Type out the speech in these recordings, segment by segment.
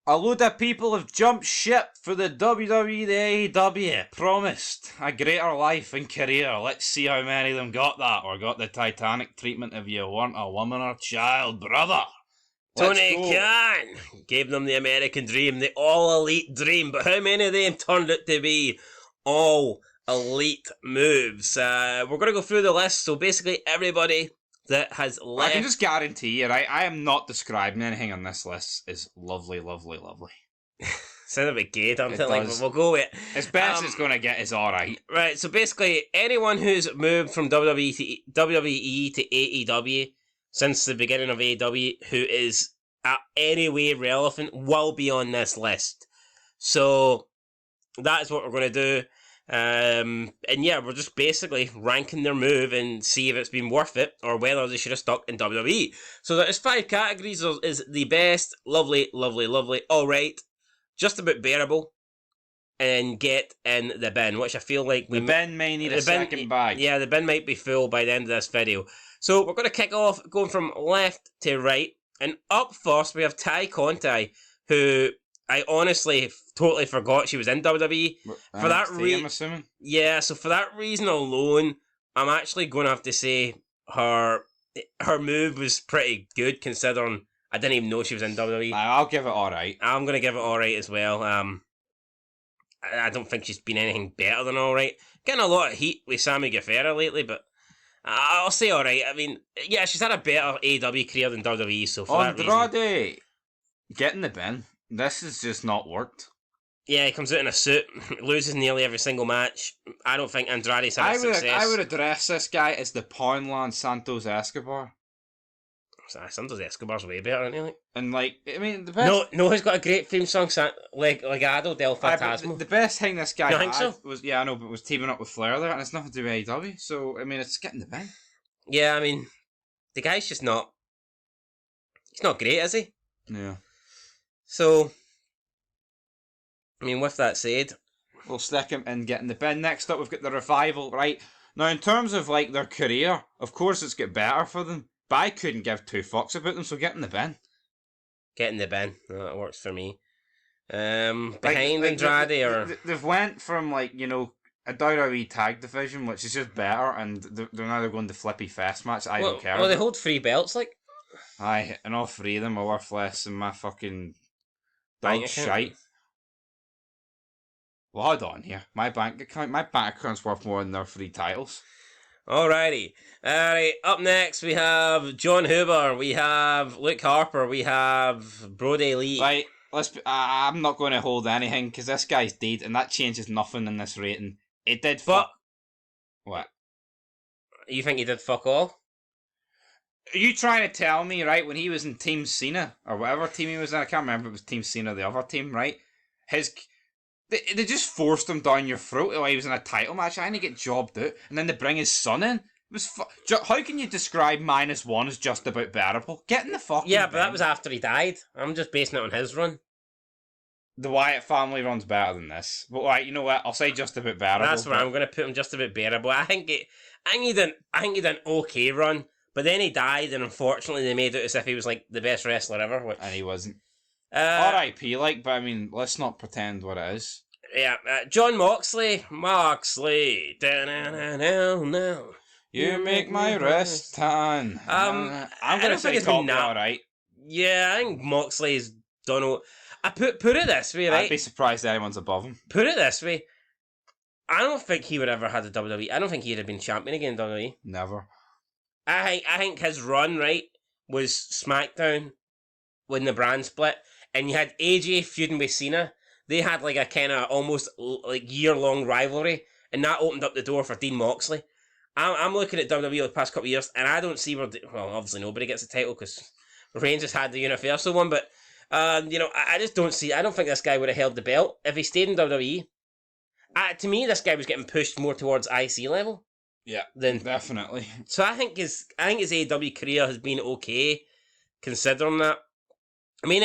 A load of people have jumped ship for the WWE, the AEW. Promised a greater life and career. Let's see how many of them got that, or got the Titanic treatment if you weren't a woman or child, brother. Tony Khan gave them the American dream, the all-elite dream, but how many of them turned out to be all-elite moves? We're going to go through the list, so basically everybody that has left... I can just guarantee you, right, I am not describing anything on this list as lovely, lovely, lovely. Sounds a bit gay, don't it? Like, we'll go with it. As best it's going to get is alright. Right, so basically, anyone who's moved from WWE to AEW since the beginning of AEW who is at any way relevant will be on this list. So, that is what we're going to do. And yeah, we're just basically ranking their move and see if it's been worth it or whether they should have stuck in WWE. So there's 5 categories. There is the best, lovely, lovely, lovely, alright, just about bearable, and get in the bin, which I feel like the bin may need a second bag. Yeah, the bin might be full by the end of this video. So we're going to kick off going from left to right, and up first we have Ty Conti, who I honestly totally forgot she was in WWE. For that reason, I'm assuming. Yeah, so for that reason alone, I'm actually going to have to say her move was pretty good, considering I didn't even know she was in WWE. I'll give it alright. I'm going to give it alright as well. I don't think she's been anything better than alright. Getting a lot of heat with Sammy Guevara lately, but I'll say alright. I mean, yeah, she's had a better AEW career than WWE, so for that reason... Andrade! Get in the bin. This has just not worked. Yeah, he comes out in a suit, loses nearly every single match. I don't think Andrade's had success. I would address this guy as the Poundland Santos Escobar. Santos Escobar's way better, isn't he? And like, I mean, the best... No, he's got a great theme song, Legado del Fantasma. The best thing this guy had so? was, yeah, I know, but was teaming up with Flair there, and it's nothing to do with AEW. So I mean, it's getting the bin. Yeah, I mean, the guy's just not. He's not great, is he? Yeah. So, I mean, with that said, we'll stick him in getting the bin. Next up, we've got the Revival, right? Now, in terms of like their career, of course it's got better for them, but I couldn't give 2 fucks about them, so get in the bin. Get in the bin. That works for me. Behind Andrade, or they've went from like, you know, a WWE tag division, which is just better, and they're now going to flippy fest match. I don't care. Well, they hold 3 belts, like. Aye, and all 3 of them are worth less than my fucking dog shite. Well, hold on here. My bank account's worth more than their 3 titles. Alrighty. Alright, up next we have John Huber, we have Luke Harper, we have Brody Lee. Right, I'm not going to hold anything, because this guy's dead, and that changes nothing in this rating. It did fuck... What? You think he did fuck all? Are you trying to tell me, right, when he was in Team Cena, or whatever team he was in, I can't remember if it was Team Cena or the other team, right? They just forced him down your throat while he was in a title match, trying to get jobbed out, and then they bring his son in. How can you describe -1 as just about bearable? Get in the fucking Yeah, but bin. that was after he died. I'm just basing it on his run. The Wyatt family run's better than this. But right, you know what? I'll say just about bearable. That's where I'm going to put him, just about bearable. I think he did an okay run, but then he died, and unfortunately they made it as if he was like the best wrestler ever. And he wasn't. R.I.P. like, but I mean, let's not pretend what it is. Yeah, John Moxley. No. You make my rest tan. I'm going to say top alright. Yeah, I think Moxley's done all... Put it this way, right? I'd be surprised anyone's above him. Put it this way. I don't think he would ever had a WWE. I don't think he'd have been champion again in WWE. Never. I think his run, right, was SmackDown when the brand split, and you had AJ feuding with Cena. They had like a kind of almost like year-long rivalry, and that opened up the door for Dean Moxley. I'm looking at WWE the past couple of years, and I don't see where... Well, obviously nobody gets a title because Reigns has had the Universal one, but you know, I just don't see... I don't think this guy would have held the belt if he stayed in WWE. To me, this guy was getting pushed more towards IC level. Yeah, definitely. So I think his AEW career has been okay, considering that. I mean,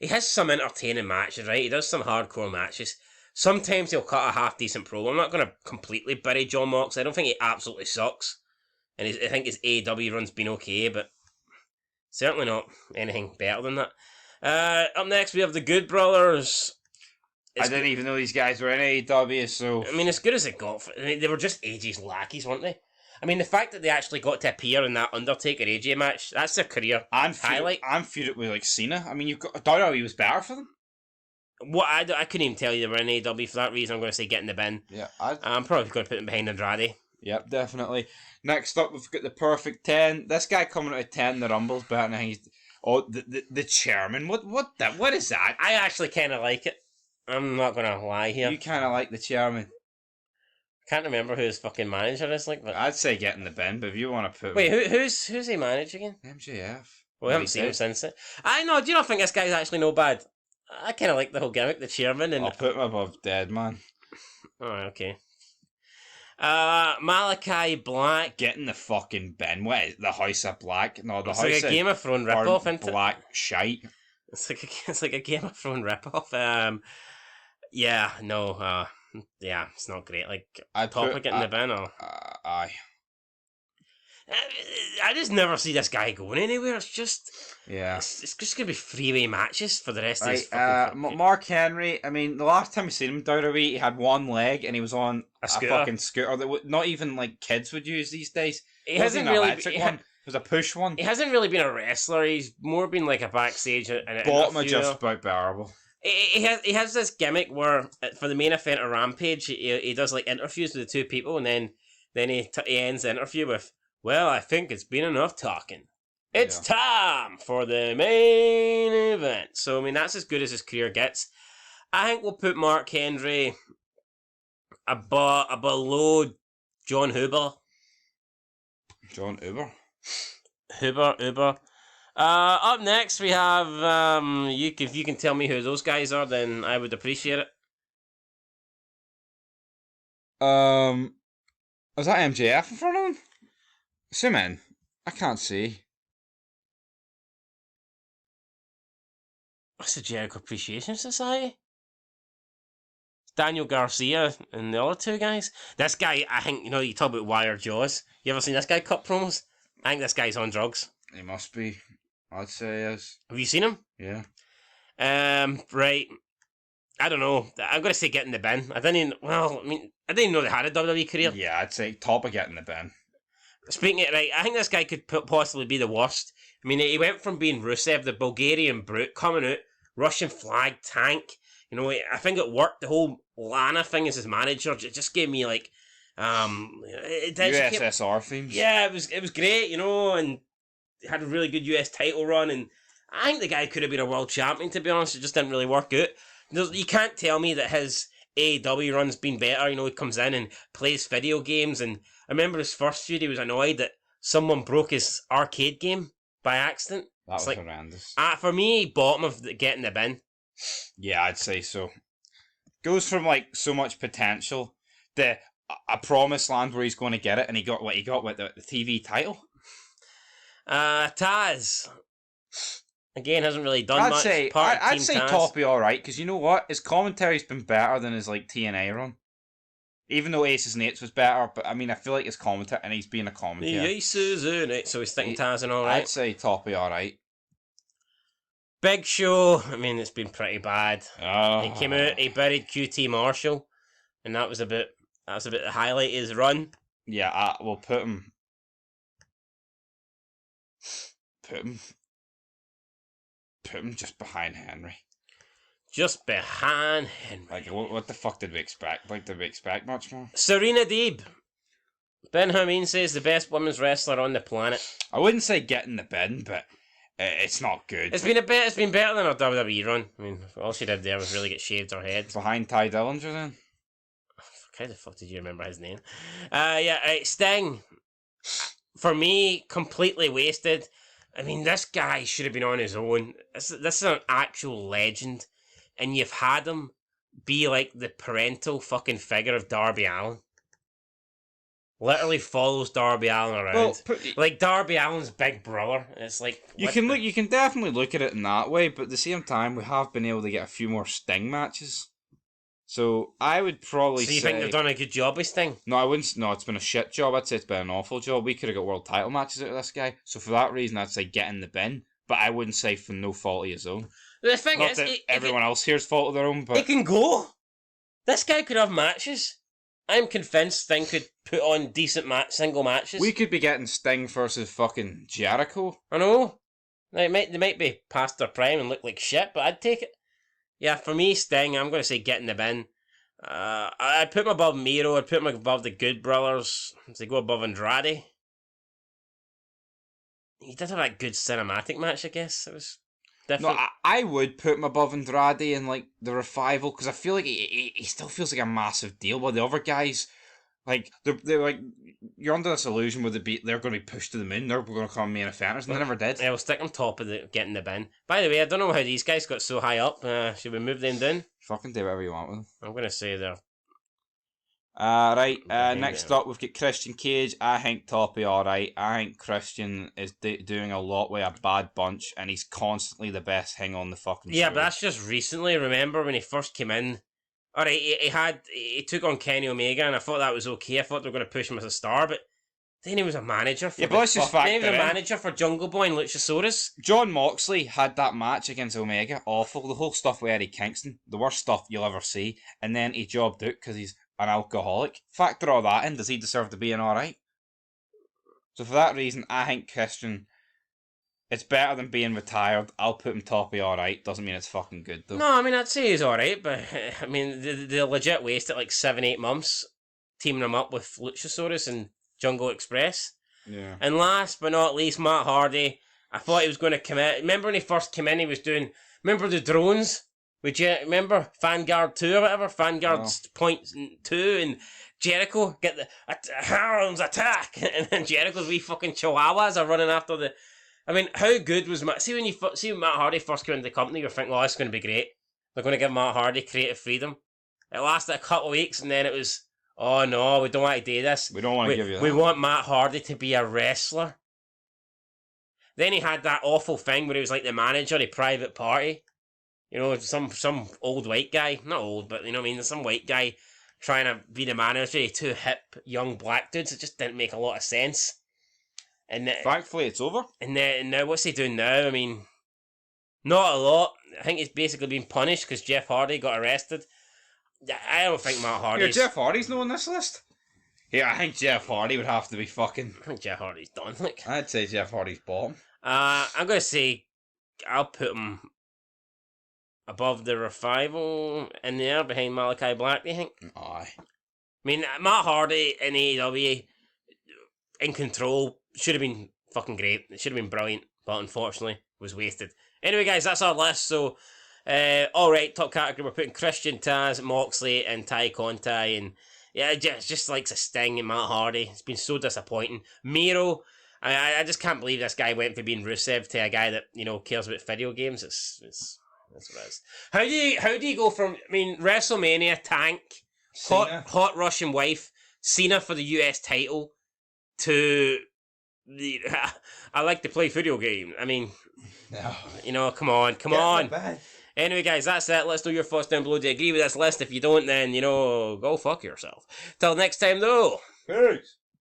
he has some entertaining matches, right? He does some hardcore matches. Sometimes he'll cut a half-decent promo. I'm not going to completely bury John Mox. I don't think he absolutely sucks. And I think his AEW run's been okay, but certainly not anything better than that. Up next, we have the Good Brothers. I didn't even know these guys were in AEW, so... I mean, as good as it got. They were just AJ's lackeys, weren't they? I mean, the fact that they actually got to appear in that Undertaker AJ match, that's their career highlight. I'm feuded with, like, Cena. I mean, you've got... WWE was better for them. What I couldn't even tell you they were in AEW. For that reason, I'm going to say get in the bin. Yeah, I'm probably going to put them behind Andrade. Yep, definitely. Next up, we've got the Perfect 10. This guy coming out of 10, the Rumble's better than he's... Oh, the chairman. What is that? I actually kind of like it. I'm not going to lie here. You kind of like the chairman. Can't remember who his fucking manager is. Like, but... I'd say get in the bin, but if you want to put... Wait, who's he managed again? MJF. Well, I haven't seen him since it. I know, do you not think this guy's actually no bad? I kind of like the whole gimmick, the chairman. And I'll put him above Deadman. Oh, okay. Malachi Black. Get in the fucking bin. What is the House of Black? No, the It's House like a Game of Thrones ripoff, isn't it? Black shite. It's like a Game of Thrones ripoff. Yeah, no, yeah, it's not great. Like, Topic in the bin, or... Aye. I just never see this guy going anywhere. It's just... Yeah. It's just going to be three-way matches for the rest of his fucking... Mark Henry, I mean, the last time we seen him in WWE, he had one leg and he was on a fucking scooter that not even, like, kids would use these days. He hasn't really... It was a push one. He hasn't really been a wrestler. He's more been like a backstage... Bottom are just about bearable. He has this gimmick where, for the main event of Rampage, he does, like, interviews with the two people, and then he ends the interview with, well, I think it's been enough talking. It's time for the main event. So, I mean, that's as good as his career gets. I think we'll put Mark Henry below John Huber. John Uber? Huber. Up next, we have, if you can tell me who those guys are, then I would appreciate it. Was that MJF in front of him? Zoom in. I can't see. What's the Jericho Appreciation Society? Daniel Garcia and the other two guys. This guy, I think, you talk about wire jaws. You ever seen this guy cut promos? I think this guy's on drugs. He must be. I'd say he is. Have you seen him? Yeah. Right. I don't know. I'm going to say get in the bin. I didn't even know they had a WWE career. Yeah, I'd say top of get in the bin. Speaking of it, right, I think this guy could possibly be the worst. I mean, he went from being Rusev, the Bulgarian brute, coming out, Russian flag tank. I think it worked. The whole Lana thing as his manager, it just gave me, like, USSR themes. Yeah, it was great, and had a really good US title run, and I think the guy could have been a world champion, to be honest. It just didn't really work out. You can't tell me that his AEW run's been better. He comes in and plays video games, and I remember his first feud, he was annoyed that someone broke his arcade game by accident. That was horrendous. For me, bottom of get in the bin. Yeah, I'd say so. Goes from, like, so much potential, a promised land where he's going to get it, and he got what he got with the TV title. Taz. Again, hasn't really done much. I'd say Toppy alright, because you know what? His commentary's been better than his, like, TNA run. Even though Aces and Eights was better, but I mean, I feel like his commentary, and he's being a commentator. The Aces and Eights, so he's thinking Taz and alright. I'd say Toppy alright. Big Show, I mean, it's been pretty bad. Oh. He came out, he buried QT Marshall, and that was a bit the highlight of his run. Yeah, we'll put him just behind Henry. Just behind Henry. Like, what the fuck did we expect? Like, did we expect much more? Serena Deeb. Ben Hameen says the best women's wrestler on the planet. I wouldn't say get in the bin, but it's not good. It's been better than her WWE run. I mean, all she did there was really get shaved her head. Behind Ty Dillinger, then? How the fuck did you remember his name? Sting. For me, completely wasted. I mean, this guy should have been on his own. This is an actual legend. And you've had him be like the parental fucking figure of Darby Allin. Literally follows Darby Allin around. Well, like Darby Allin's big brother. It's like... You can definitely look at it in that way, but at the same time, we have been able to get a few more Sting matches. So I would probably say... So you think they've done a good job with Sting? No, I wouldn't. No, it's been a shit job. I'd say it's been an awful job. We could have got world title matches out of this guy. So for that reason, I'd say get in the bin. But I wouldn't say for no fault of his own. The thing Not is, that everyone else here's fault of their own, he but can go. This guy could have matches. I'm convinced Sting could put on decent single matches. we could be getting Sting versus fucking Jericho. I know. They might be past their prime and look like shit, but I'd take it. Yeah, for me, Sting, I'm going to say get in the bin. I'd put him above Miro. I'd put him above the Good Brothers. They go above Andrade. He did have that good cinematic match, I guess. It was different. No, I would put him above Andrade in like the revival because I feel like he still feels like a massive deal. While the other guys, like they're like you're under this illusion where they're going to be pushed to the moon. They're going to come main offenders, and they never did. Yeah, we'll stick them top of the getting the bin. By the way, I don't know how these guys got so high up. Should we move them down? Fucking do whatever you want with them. I'm going to say they're... Right, next them. up we've got Christian Cage. I think Toppy alright. I think Christian is doing a lot with a bad bunch, and he's constantly the best thing on the fucking show. Yeah, but that's just recently. Remember when he first came in? Alright, he took on Kenny Omega, and I thought that was okay. I thought they were going to push him as a star, but then he was a manager for... Yeah, but let's just factor Then he was a in. manager for Jungle Boy and Luchasaurus. John Moxley had that match against Omega, awful. The whole stuff with Eddie Kingston, the worst stuff you'll ever see. And then he jobbed out because he's an alcoholic. Factor all that in, does he deserve to be in alright? So for that reason, I think Christian, it's better than being retired. I'll put him Toppy alright, doesn't mean it's fucking good though. No, I mean, I'd say he's alright, but I mean, they legit wasted like 7-8 months teaming him up with Luchasaurus and Jungle Express. Yeah. And last but not least, Matt Hardy. I thought he was going to come in. Remember when he first came in, he was doing... Remember the drones? Would you remember Vanguard 2 or whatever? Vanguard Point 2 and Jericho get the Harlem's attack. And then Jericho's wee fucking chihuahuas are running after the... I mean, how good was Matt... See when Matt Hardy first came into the company, you're thinking, oh, it's going to be great. They're going to give Matt Hardy creative freedom. It lasted a couple of weeks and then it was... Oh no, we don't want to do this. We don't want to give you that. We want Matt Hardy to be a wrestler. Then he had that awful thing where he was like the manager of a private party. You know, some old white guy. Not old, but you know what I mean? Some white guy trying to be the manager of two hip young black dudes. It just didn't make a lot of sense. And thankfully it's over. And now what's he doing now? I mean, not a lot. I think he's basically been punished because Jeff Hardy got arrested. I don't think Matt Hardy. Yeah, Jeff Hardy's not on this list. Yeah, I think Jeff Hardy would have to be fucking... I think Jeff Hardy's done. Like, I'd say Jeff Hardy's bottom. I'm going to say I'll put him above the Revival in there, behind Malachi Black, do you think? Aye. I mean, Matt Hardy in AEW, in control, should have been fucking great. It should have been brilliant, but unfortunately was wasted. Anyway, guys, that's our list, so... alright, top category, we're putting Christian, Taz, Moxley and Ty Conti, and yeah, just likes a Sting and Matt Hardy. It's been so disappointing. Miro, I just can't believe this guy went from being Rusev to a guy that, you know, cares about video games. It's that's what it is. How do you go from, I mean, WrestleMania, Tank, hot Russian wife, Cena for the US title, to the I like to play video game. I mean, no. You know, come on. Anyway, guys, that's it. Let's know your thoughts down below. Do you agree with this list? If you don't, then, you know, go fuck yourself. Till next time, though. Peace.